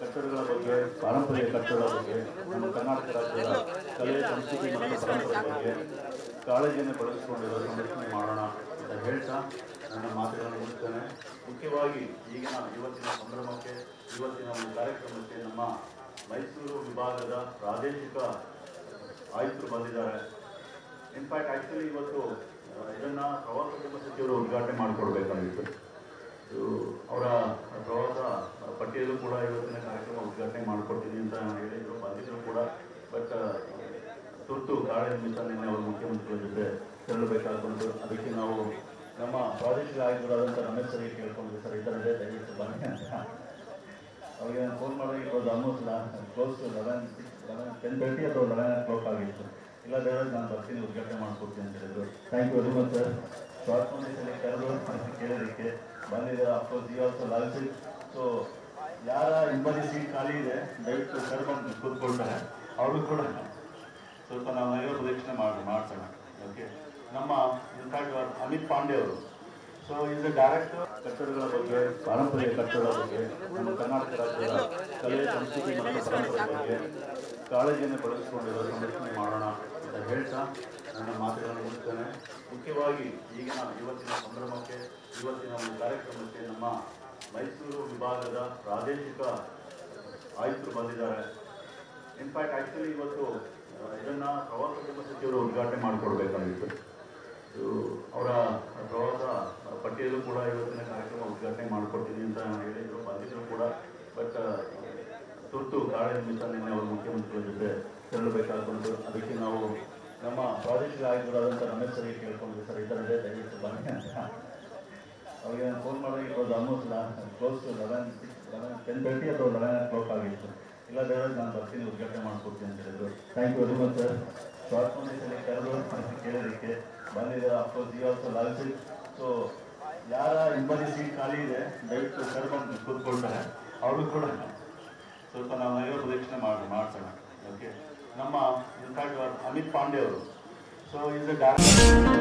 ಕಟ್ಟಡಗಳ ಬಗ್ಗೆ, ಪಾರಂಪರಿಕ ಕಟ್ಟಡಗಳ ಬಗ್ಗೆ, ನಮ್ಮ ಕರ್ನಾಟಕ ರಾಜ್ಯದ ಕಲೆ, ಸಂಸ್ಕೃತಿ ಮತ್ತು ಪರಂಪರೆ ಬಗ್ಗೆ ಕಾಳಜಿಯನ್ನು ಬೆಳೆಸಿಕೊಂಡಿರೋ ಸಂರಕ್ಷಣೆ ಮಾಡೋಣ ಅಂತ ಹೇಳ್ತಾ ನನ್ನ ಮಾತುಗಳನ್ನು ಮುಗಿಸ್ತೇನೆ. ಮುಖ್ಯವಾಗಿ ಇವತ್ತಿನ ಸಂಭ್ರಮಕ್ಕೆ, ಇವತ್ತಿನ ಒಂದು ಕಾರ್ಯಕ್ರಮಕ್ಕೆ ನಮ್ಮ ಮೈಸೂರು ವಿಭಾಗದ ಪ್ರಾದೇಶಿಕ ಆಯುಕ್ತರು ಬಂದಿದ್ದಾರೆ. ಇನ್ಫ್ಯಾಕ್ಟ್ ಆ್ಯಕ್ಚುಲಿ ಇವತ್ತು ಇದನ್ನು ಪ್ರವಾಸೋದ್ಯಮ ಸಚಿವರು ಉದ್ಘಾಟನೆ ಮಾಡಿಕೊಡ್ಬೇಕಾಗಿತ್ತು. ಅವರ ಪ್ರವಾಸ ಪಟ್ಟಿಯಲ್ಲೂ ಕೂಡ ಇವತ್ತಿನ ಕಾರ್ಯಕ್ರಮ ಉದ್ಘಾಟನೆ ಮಾಡಿಕೊಡ್ತೀನಿ ಅಂತ ಹೇಳಿದರು, ಬಂದಿದ್ರು ಕೂಡ. ಬಟ್ ತುರ್ತು ಕಾರ್ಯ ನಿಮಿತ್ತ ನಿನ್ನೆ ಅವರು ಮುಖ್ಯಮಂತ್ರಿಗಳ ಜೊತೆ ತೆರಳಬೇಕಾಗಿ ಬಂತು. ಅದಕ್ಕೆ ನಾವು ನಮ್ಮ ಪ್ರಾದೇಶಿಕ ಆಯುಕ್ತರಾದಂಥ ರಮೇಶ್ ಸರಿಗೆ ಕೇಳ್ಕೊಂಡ್ವಿ, ಸರ್ ಈ ಥರ ಇದೆ, ದಯವಿಟ್ಟು ಬನ್ನಿ ಅಂತ. ಅವ್ರಿಗೆ ನಾನು ಫೋನ್ ಮಾಡಿದಾಗ ಇರೋದು ಆಲ್ಮೋಸ್ಟ್ ಕ್ಲೋಸ್ ಟು 10:30 ಅಥವಾ 11 o'clock ಆಗಿತ್ತು. ಇಲ್ಲ ದೇವರಾಜ್ ನಾನು ಬರ್ತೀನಿ, ಉದ್ಘಾಟನೆ ಮಾಡಿಕೊಡ್ತೀನಿ ಅಂತ ಹೇಳಿದ್ರು. Thank you very much sir. Short foundation ಕರೆದು ಕೇಳೋದಕ್ಕೆ ಬಂದಿದ್ದಾರೆ. ಅಫ್ಕೋರ್ಸ್ ಈ ಆಲ್ಸೋ ಲಾಲ್ಸಿ. ಸೊ ಯಾರ ಹಿಂಬದಿ ಸೀಟ್ ಖಾಲಿ ಇದೆ ದಯವಿಟ್ಟು ಸರ್ ಬಂದು ಕೂತ್ಕೊಳ್ತಾರೆ. ಅವರು ಕೂಡ ಸ್ವಲ್ಪ ನಾವು ನೈವ ಪ್ರದಕ್ಷಿಣೆ ಮಾಡ್ಸೋಣ. ಓಕೆ, ನಮ್ಮ ಇನ್ಫ್ಯಾಕ್ಟ್ ಅಮಿತ್ ಪಾಂಡೆ ಅವರು, ಸೊ ಈಸ್ ದ ಡೈರೆಕ್ಟರ್. ಕಟ್ಟಡಗಳ ಬಗ್ಗೆ, ಪಾರಂಪರಿಕ ಕಟ್ಟಡಗಳ ಬಗ್ಗೆ, ನಮ್ಮ ಕರ್ನಾಟಕ ರಾಜ್ಯದ ಕಲೆ, ಸಂಸ್ಕೃತಿ ಮತ್ತು ಪರಂಪರೆ ಬಗ್ಗೆ ಕಾಳಜಿಯನ್ನು ಬೆಳೆಸಿಕೊಂಡಿರೋ ಸಂರಕ್ಷಣೆ ಮಾಡೋಣ ಅಂತ ಹೇಳ್ತಾ ನನ್ನ ಮಾತುಗಳನ್ನು ಮುಗಿಸ್ತೇನೆ. ಮುಖ್ಯವಾಗಿ ಇವತ್ತಿನ ಸಂಭ್ರಮಕ್ಕೆ, ಇವತ್ತಿನ ಒಂದು ಕಾರ್ಯಕ್ರಮಕ್ಕೆ ನಮ್ಮ ಮೈಸೂರು ವಿಭಾಗದ ಪ್ರಾದೇಶಿಕ ಆಯುಕ್ತರು ಬಂದಿದ್ದಾರೆ. ಇನ್ಫ್ಯಾಕ್ಟ್ ಆ್ಯಕ್ಚುಲಿ ಇವತ್ತು ಇದನ್ನು ಪ್ರವಾಸೋದ್ಯಮ ಸಚಿವರು ಉದ್ಘಾಟನೆ ಮಾಡಿಕೊಡ್ಬೇಕಾಗಿತ್ತು. ಅವರ ಪ್ರವಾಸ ಪಟ್ಟಿಯಲ್ಲೂ ಕೂಡ ಇವತ್ತಿನ ಕಾರ್ಯಕ್ರಮ ಉದ್ಘಾಟನೆ ಮಾಡಿಕೊಡ್ತೀನಿ ಅಂತ ಹೇಳಿದರು, ಬಂದಿದ್ರು ಕೂಡ. ಬಟ್ ತುರ್ತು ಕಾರ್ಯ ನಿಮಿತ್ತ ನಿನ್ನೆ ಅವರು ಮುಖ್ಯಮಂತ್ರಿಗಳ ಜೊತೆ ತೆರಳಬೇಕಾಗಿ ಬಂತು. ಅದಕ್ಕೆ ನಾವು ನಮ್ಮ ಪ್ರಾದೇಶಿಕ ಆಯುಕ್ತರಾದಂಥ ರಮೇಶ್ ಸರಿಗೆ ಕೇಳ್ಕೊಂಡ್ವಿ, ಸರ್ ಈ ಥರ ಇದೆ, ದಯವಿಟ್ಟು ಬನ್ನಿ ಅಂತ. ಅವ್ರಿಗೆ ನಾನು ಫೋನ್ ಮಾಡಿದಾಗ ಇರೋದು ಆಲ್ಮೋಸ್ಟ್ ಕ್ಲೋಸ್ ಟು 10:30 ಅಥವಾ 11 o'clock ಆಗಿತ್ತು. ಇಲ್ಲ ದೇವರಾಜ್ ನಾನು ಬರ್ತೀನಿ, ಉದ್ಘಾಟನೆ ಮಾಡಿಕೊಡ್ತೀನಿ ಅಂತ ಹೇಳಿದ್ರು. Thank you very much sir. Short foundation ಕರೆದು ಕೇಳೋದಕ್ಕೆ ಬಂದಿದ್ದಾರೆ. ಅಫ್ಕೋರ್ಸ್ ಈ ಆಲ್ಸೋ ಲಾಲ್ಸಿ. ಸೊ ಯಾರ ಹಿಂಬದಿ ಸೀಟ್ ಖಾಲಿ ಇದೆ ದಯವಿಟ್ಟು ಸರ್ ಬಂದು ಕೂತ್ಕೊಳ್ತಾರೆ. ಅವರು ಕೂಡ ಸ್ವಲ್ಪ ನಾವು ನೈವ ಪ್ರದಕ್ಷಿಣೆ ಮಾಡ್ಸೋಣ. ಓಕೆ, ನಮ್ಮ ಇನ್ಫ್ಯಾಕ್ಟ್ ಅಮಿತ್ ಪಾಂಡೆ ಅವರು, ಸೊ ಈಸ್ ದ ಡೈರೆಕ್ಟರ್.